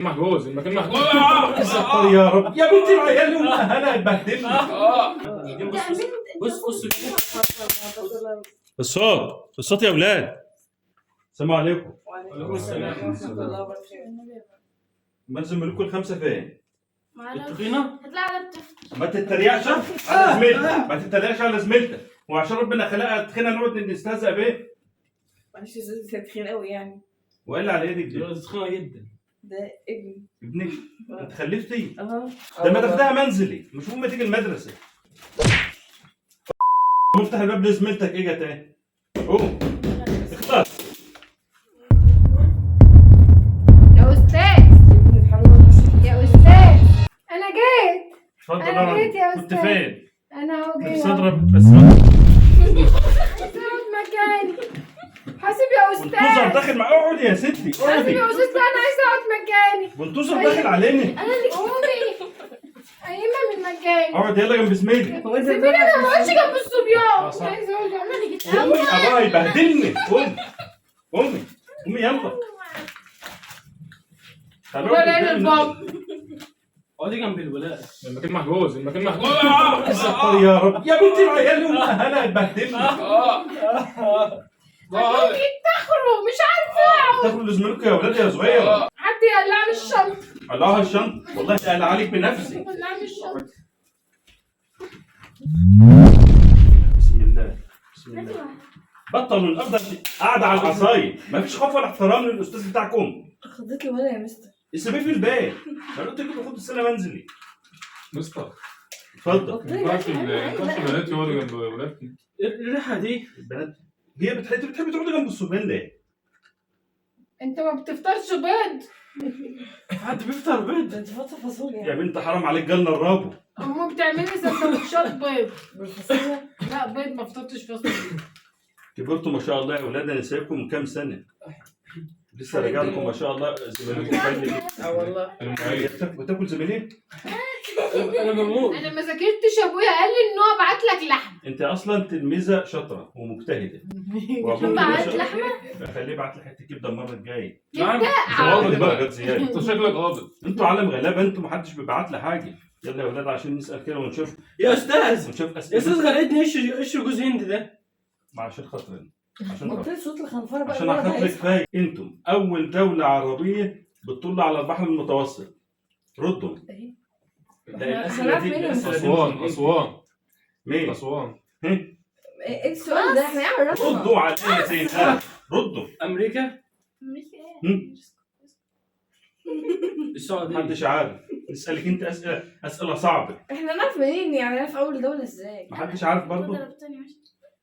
محجوز المكان محجوز. ستار يا رب يا بنتي العيال انا اتبهدلني. بص الصوت يا اولاد. السلام عليكم. وعليكم السلام ورحمة الله وبركاته. بنزل لكم الخمسه فين؟ التخينة هتطلع على الطفل. ما تتريقش على زميلتك، ما تتريقش على زميلتك، وعشان ربنا خلقها تخينه نقعد نستهزأ بيه؟ معلش يا زوزي انت تخين قوي يعني. والا على ايدك دي؟ دلوقتي تخينة جدا. ده ابني. ابنك؟ انت خلفتي؟ اه ده ما تاخدها منزلي، مش مهم تيجي المدرسه. مفتح الباب لزميلتك اجا تاني. قوم اختار. يا أستاذ يا أستاذ أنا جيت. اتفضل أنا جيت يا كنت أستاذ. فين؟ أنا أهو جيت. بس اضرب بس اقعد مكاني. حاسب يا بلطوزر أستاذ. داخل مع اقعدي يا ستي حاسب اقعدي. يا أستاذ أنا عايزة أقعد مكاني. بلطوزر داخل علينا. أنا اللي قومي. قايمة من مكاني. اقعد يلا جنب زميلي. هو انت سيبيني أنا ما اقعدش جنب الصبيان. صح. عايزة أقعد أنا اللي جيت. امي ابوها يبهدلني. قومي يلا. تعالوا ولا أنا الباب. اقعدي جنب الولاء. المكان محجوز المكان محجوز. ستار يا رب يا بنتي العيال انا اتبهدلني. هتقومي تخروا ممش عارفة. تاكلوا لزميلكم يا ولاد يا صغيره. حد يقلعني الشنطة. قلعها الشنطه والله قال عليك بنفسي. يقلعني الشنطة. بسم الله بسم الله. بطلوا الافضل قاعده على العصايه، مفيش خوف ولا احترام للاستاذ بتاعكم. خضت لي ولا يا مستر. سيبيه في البيت. انا قلت لكم خد السنه منزلي. مستر اتفضل. ما ينفعش البنات يقعدوا جنب ولادهم. الريحة دي البنات هي بتحب تقعد جنب الصبيان ليه؟ أنت ما بتفطرش بيض. حد بيفطر بيض؟ ده انت فاطمه فاصوليا يا يعني. بنت حرام عليك جالنا الرابو. أمي بتعملي سندوتشات بيض. بالفاصوليا. لا بيض ما فطرتش فاصوليا. كبرتوا ما شاء الله يا اولاد، انا سايبكم من كام سنه. لسه راجع لكم ما شاء الله زميلكم فايدة. اه والله. بتاكل زميلين؟ انا بموت. أنا ما ذاكرتش. أبويا قال لي إن هو بعت لك لحم. انت اصلا تلميذه شاطره ومجتهده. وابوك بعت ما شاء- لحمة؟ خليه يبعت لي حته كبده المره الجايه. نعم. والله درجات زياده. انت شكلك قابض. انتوا عالم غلابه، انتوا محدش بيبعت لي حاجه. يلا يا ولاد عشان نسال كده ونشوف يا استاذ ونشوف يا اسئله. استاذ غرقتني ايش جوز هند ده؟ عشان خاطرنا عشان قلت خاطر لي صوت الخنفره بقى. عشان الولد خاطر هيصحى. كفايه. انتم اول دوله عربيه بتطل على البحر المتوسط. ردوا. ايه؟ ده احنا الاسئله عارف دي مين الاسئله دي اسوان اسوان مين؟ اسوان ايه السؤال ده؟ احنا نعمل رسمه. ردوا على ايه ردوا. امريكا هم؟ السعوديه. محدش عارف. نسالك انت اسئله صعبه. احنا نعرف منين يعني؟ نعرف اول دوله ازاي؟ محدش عارف برضه.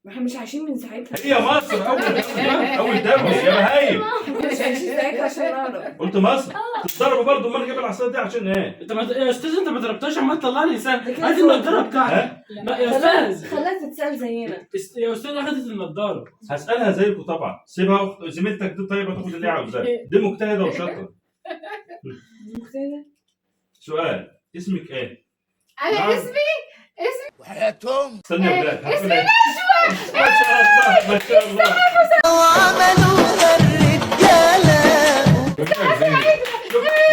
ما احنا مش عايشين من ساعتها. هي مصر اول دوله. اول دوله يا بهايم. مش عايشين ساعتها عشان نعرف. قلت مصر تتضربوا برضه. امال جايب العصايه دي عشان ايه؟ انت يا استاذ انت ما ضربتهاش عمال تطلع لي لسان. ده كده هات صوت. النضاره بتاعتك. ها؟ لا يا استاذ. خلاها تتسال زينا. يا استاذ اخذت النضاره. هسالها زيكم طبعا. سيبها زميلتك دي طيبه تاخد اللي هي عاوزاه. دي مجتهده وشاطره. مجتهدة. سؤال اسمك ايه؟ أنا نعم. اسمي استنى يا ولاد. اسمي ما شاء الله ما شاء الله.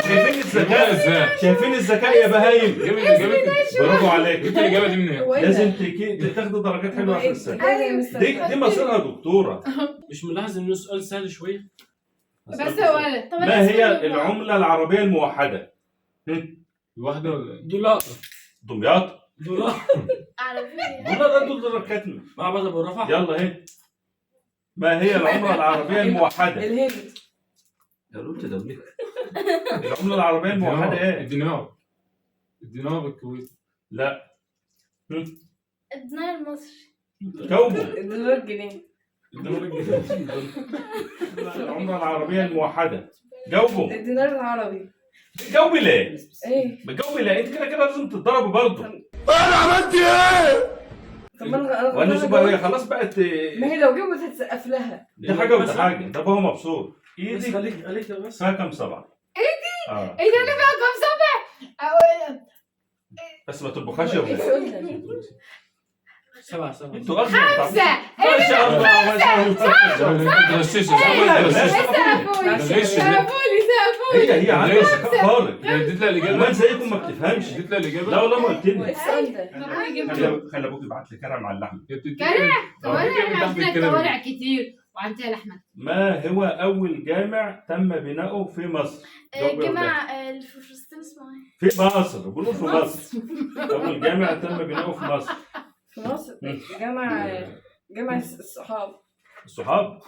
شايفين الذكاء؟ شايفين الذكاء يا بهايم؟ برافو عليك. جبت الاجابه دي منين؟ هو إيه ده؟ لازم تاخدي درجات حلوه اخر السنه. ايه ده يا مستر؟ دي مصيرها دكتوره. مش ملاحظ انه سؤال سهل شويه؟ بس يا ولد. ما هي العمله العربيه الموحده؟ واحده ولا دولار؟ دمياط. دولار دولار كتمه. معبد ابو رفح. يلا اهي. ما هي العمله العربيه الموحده؟ الهند. يا قلت دولتك. العمله العربيه الموحده ايه؟ الدينار. الدينار بالكويت. لا. الدينار المصري. كوبو. الدولار جنيه. العمله العربيه الموحده. جاوبوا. الدينار العربي. جاوبي ليه؟ ايه؟ بتجاوبي ليه؟ انت كده لازم تتضربوا برضه. طب ما انا وانا شوف هي خلاص بقت. ما هي لو جابت هتسقف لها. دي حاجه وده حاجه. ده هو مبسوط. بس ايدي خليك بس. فيها كام صبع؟ إيدي؟ اه إيه ده أنا فيها كام صبع؟ بس ما تطبخهاش يا ايه ولاد. السؤال ده؟ سبعة انتوا اغنى. خمسة. ما شاء الله ما شاء الله. غشيش سقفولي. غشيش. سقفولي هي عندها ذكاء خارق. اديت لها الاجابه. وما زيكم ما بتفهمش. اديت لها الاجابه. لا والله ما قلت هو ايه لي. السؤال ده؟ خلي ابوك يبعت لي كرم على اللحمه. كوارع عندنا كوارع كتير وعندنا لحمه. ما هو اول جامع تم بناؤه في مصر؟ جامع اللي في فلسطين اسمه في مصر، بقولوا في مصر. اول جامع تم بناؤه في مصر. في مصر جامع الصحاب. الصحاب؟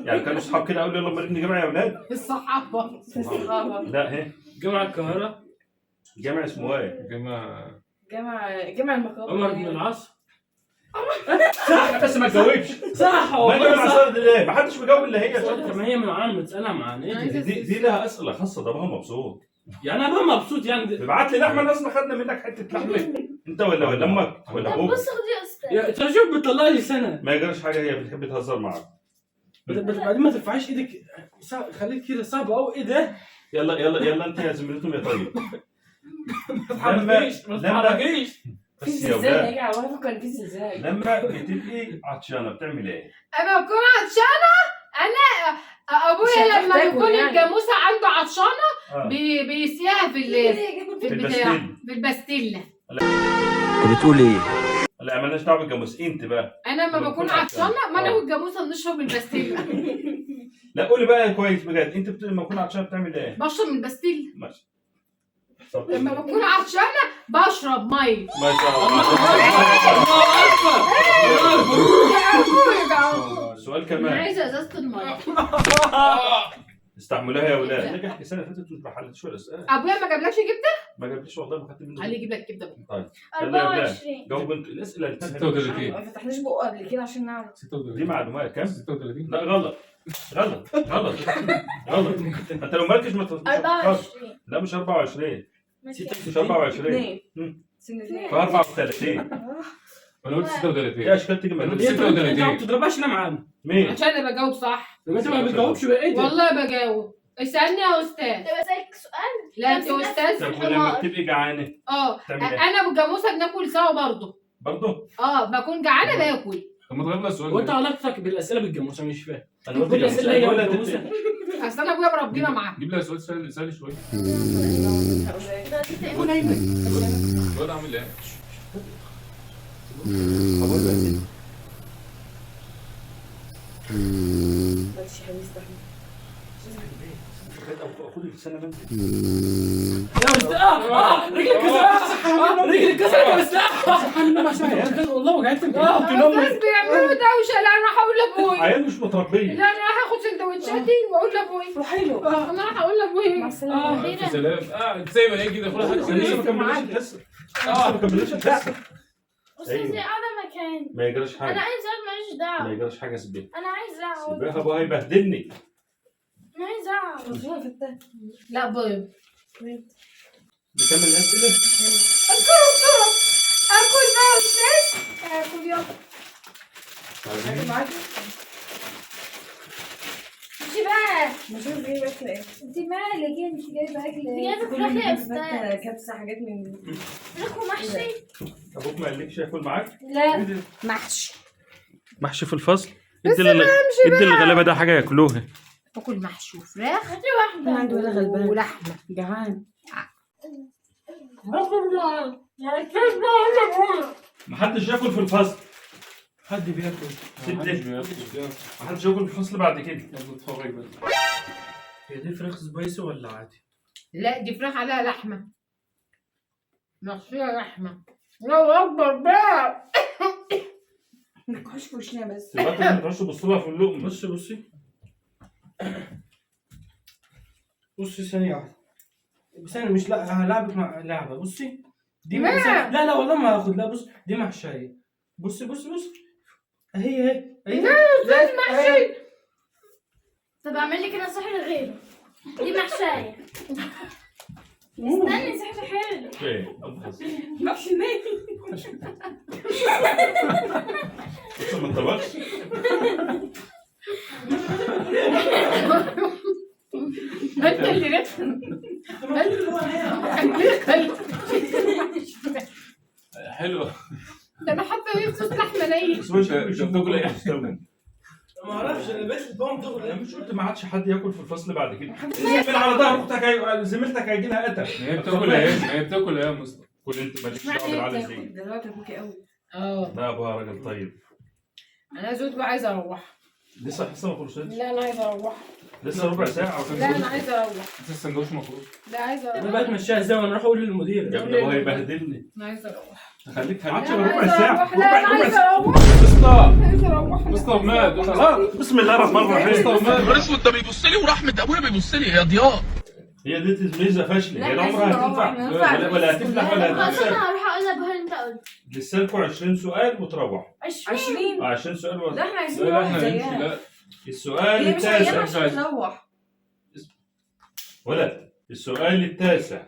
يعني كانوا صحاب كده قالوا يلا ما نبني جامع يا اولاد؟ الصحابه. الصحابة. لا هي جامعه القاهره. جامع اسمه ايه؟ جامع المقابر. عمر بن العاص. صح بس ما تجاوبش. صح ما جامع الصحاب دي ليه؟ ما حدش بيجاوب الا هي. ما هي من عام بتسالها مع نادي. دي لها اسئله خاصه، ده بقى مبسوط. يعني انا بقى مبسوط يعني. ابعت لي لحمه، الناس خدنا منك حته لحمه. انت ولا امك ولا ابوك؟ بص خد يا استاذ. يا انت شوف بتطلع لي سنه. ما يجراش حاجه، هي بتحب تهزر معاك. بعدين ما ترفعيش ايدك، خليك كده صعب قوي. ايه ده؟ يلا انت يا زميلتهم يا طيب. ما تتحركيش. في بس يا زلزال ولاد هيجي على وقتك، كان في زلزال. لما بتبقي عطشانه بتعمل ايه؟ اما بكون عطشانه انا ابويا لما تاكل بيكون يعني. الجاموسه عنده عطشانه آه. بيسقيها في البتاع في البستيله. انت بتقول ايه؟ لا مالناش دعوه بالجاموس، انت بقى. انا لما بكون عطشانه ما انا آه. والجاموسه بنشرب البستيله. لا قولي بقى كويس بجد، انت لما تكون عطشانه بتعمل ايه؟ بشرب من البستيله. ماشي. لما بكون عطشانه بشرب ميه. ما شاء الله. سؤال انا كمان. عايزه ازازه الميه. استحملوها يا ولاد. نجح السنه اللي فاتت ما حلتش ولا سؤال. ابويا ما جابلكش كبده؟ ما جابليش والله، ما خدت منه. علي يجيب لك كبده. طيب يلا يا ولاد 24. جاوبوا انتوا الاسئله اللي 36. ما فتحناش بقه قبل كده عشان نعرف. 36. دي معلومات كام؟ 36. لا غلط غلط غلط غلط. انت لو مركز ما تفكرش. 24. لا مش 24. ماشي. مش 24. اثنين. سن اثنين. في 34. انا قلت 36. في اشكال تيجي انا من قلت 36. ما تضربهاش لنا معانا. مين؟ عشان انا بجاوب صح. انت ما بتجاوبش بقى. ايه ده؟ والله بجاوب. اسالني يا استاذ. طب اسالك سؤال. لا انت استاذ. طب ولما بتبقي جعانه اه تعمل ايه؟ انا والجاموسه بناكل سوا برضه. برضه؟ بكون جعانه باكل. طب ما تغير لنا السؤال. وانت علاقتك بالاسئله بالجاموسه مش فاهم. انا قلت كل لك الاسئله هي ولا بالجاموسه. اصل انا ابويا مربينا معاه. جيب لها سؤال سهل شويه. الواد عامل ايه؟ ماشي حبيبي استحمل. خد السنه منك. يا استاذ رجلك كسرت. رجلك كسرت يا استاذ. والله وجعتني. الناس بيعملوا دوشه. لا انا هقول لابوي. عيال مش متربيه. لا انا هاخد سندوتشاتي واقول لابوي. روحي له. انا هقول لابوي. مع السلامة. في سلام. انت سايبه ايه كده؟ خلاص لسه ما كملناش الحصه. لسه ما كملناش الحصه. استاذي قاعده مكاني. ما يجراش انا حاجه. عايزه اقعد ماليش ما دعوه. يجراش حاجه سيبيها. انا عايزه اقعد. سيبيها ابوها يبهدلني. انا عايزه اقعد. ربنا فتاه. لا بيض. نكمل الاسئله. اكل بقى يا استاذ. اكل يلا. هاجي معاكي. انت بقى. بشوف جايبه اكل ايه. انت مالك انت جايبه اكل ايه؟ جايبه كل فراخ يا النسبات استاذ. كبسه حاجات من فراخ ومحشي. ابوك ما قالكش ياكل معاك؟ لا محشي. محشي في الفصل. ادي للغلابه ده حاجه ياكلوها. باكل محشي وفراخ هاتي واحده. عنده ولا غلبان ولحمه. جعان. محدش ياكل في الفصل. حد بياكل. محدش ياكل في الفصل بعد كده. بتفرج بس. هي دي فراخ سبايسي ولا عادي؟ لا دي فراخ عليها لحمه. محشيه لحمه. الله اكبر بقى. ما تكحوش في وشنا بس. تبقى انتوا ما تقعدوش تبصوا لها في اللقمه. بصي ثانية واحدة. بس انا مش هلعبك مع لعبة. بصي دي لا والله ما هاخد. لا بص دي محشية. بصي اهي استاذ محشي. طب اعمل لي كده سحر غيره. دي محشايه. استني سحر حلو. ايه محشي ناي. لسه ما انطبقش. انت اللي حلوه. ده انا حاطه نفسي لحمه نيه. بس مش بتاكل اي حاجه. ما اعرفش انا بس البوم انا تغلى. مش قلت ما عادش حد ياكل في الفصل بعد كده. زميل على ظهر اختك زميلتك هيجي لها قتل. هي بتاكل ايه؟ هي بتاكل ايه يا مصطفى؟ كل انت مالكش اسمعني دعوه هي بالعالم بتاكل دي. دلوقتي ابوكي قوي. لا ابوها راجل طيب. انا زوجتي بقى عايزه اروح. لسه ما خلصتش. لا انا عايزه اروح. لسه ربع ساعه لا انا عايزه اروح. لسه السندوتش مخروط. لا عايزه انا اروح. بقى اتمشاها ازاي وانا اروح اقول للمدير. يا ابني ابوها يبهدلني. انا عايزه اروح. خليك لا هنعطي انا ربع عايزه ساعه. اروح. لا انا عايزه اروح. مصطفى عايزه اروح. مصطفى مات بسم الله الرحمن الرحيم. مصطفى مات. اسود ده بيبص لي ورحمه ابويا بيبص لي يا ضياء. هي دي تلميذه فاشله. لا، هي عايزين عمرها نروح، هتنفع ما ينفعش. ولا هتفلح ولا خلاص هتنفع. انا هروح اقول لابوها اللي انت قلت. لسه لكم 20 سؤال وتروحوا. 20. 20 سؤال لا احنا عايزين لا نروح احنا نمشي زيها. لا. السؤال هي مش ايام التاسع. عشان تروح. ولد السؤال التاسع.